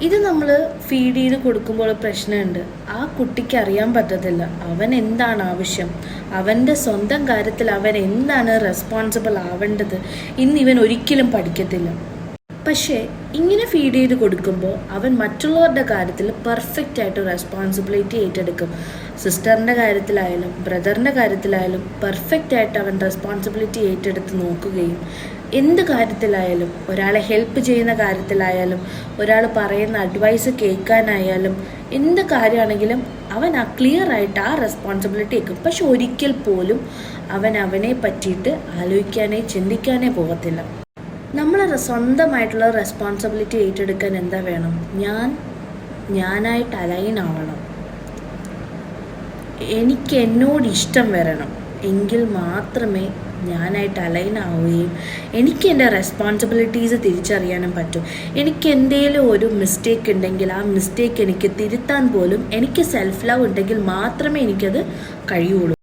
ഇത് നമ്മൾ ഫീഡ് ചെയ്ത് കൊടുക്കുമ്പോൾ പ്രശ്നമുണ്ട്. ആ കുട്ടിക്ക് അറിയാൻ പറ്റത്തില്ല അവൻ എന്താണ് ആവശ്യം, അവൻ്റെ സ്വന്തം കാര്യത്തിൽ അവൻ എന്താണ് റെസ്പോൺസിബിൾ ആവേണ്ടത് ഇവൻ ഒരിക്കലും പഠിക്കത്തില്ല. പക്ഷേ ഇങ്ങനെ ഫീഡ് ചെയ്ത് കൊടുക്കുമ്പോൾ അവൻ മറ്റുള്ളവരുടെ കാര്യത്തിൽ പെർഫെക്റ്റ് ആയിട്ട് റെസ്പോൺസിബിലിറ്റി ഏറ്റെടുക്കും. സിസ്റ്ററിൻ്റെ കാര്യത്തിലായാലും ബ്രദറിൻ്റെ കാര്യത്തിലായാലും പെർഫെക്റ്റ് ആയിട്ട് അവൻ റെസ്പോൺസിബിലിറ്റി ഏറ്റെടുത്ത് നോക്കുകയും എന്ത് കാര്യത്തിലായാലും, ഒരാളെ ഹെൽപ്പ് ചെയ്യുന്ന കാര്യത്തിലായാലും, ഒരാൾ പറയുന്ന അഡ്വൈസ് കേൾക്കാനായാലും, എന്ത് കാര്യമാണെങ്കിലും അവൻ ക്ലിയർ ആയിട്ട് ആ റെസ്പോൺസിബിലിറ്റി എടുക്കും. പക്ഷെ ഒരിക്കൽ പോലും അവനെ പറ്റിയിട്ട് ആലോചിക്കാനേ ചിന്തിക്കാനേ പോകത്തില്ല. നമ്മൾ സ്വന്തമായിട്ടുള്ള റെസ്പോൺസിബിലിറ്റി ഏറ്റെടുക്കാൻ എന്താ വേണം? ഞാനായിട്ട് അലൈൻ ആവണം. എനിക്ക് എന്നോട് ഇഷ്ടം വരണം. എങ്കിൽ മാത്രമേ ഞാനായിട്ട് അലൈൻ ആവുകയും എനിക്ക് എൻ്റെ റെസ്പോൺസിബിലിറ്റീസ് തിരിച്ചറിയാനും പറ്റും. എനിക്ക് എന്തെങ്കിലും ഒരു മിസ്റ്റേക്ക് ഉണ്ടെങ്കിൽ ആ മിസ്റ്റേക്ക് എനിക്ക് തിരുത്താൻ പോലും എനിക്ക് സെൽഫ് ലവ് ഉണ്ടെങ്കിൽ മാത്രമേ എനിക്കത് കഴിയുള്ളൂ.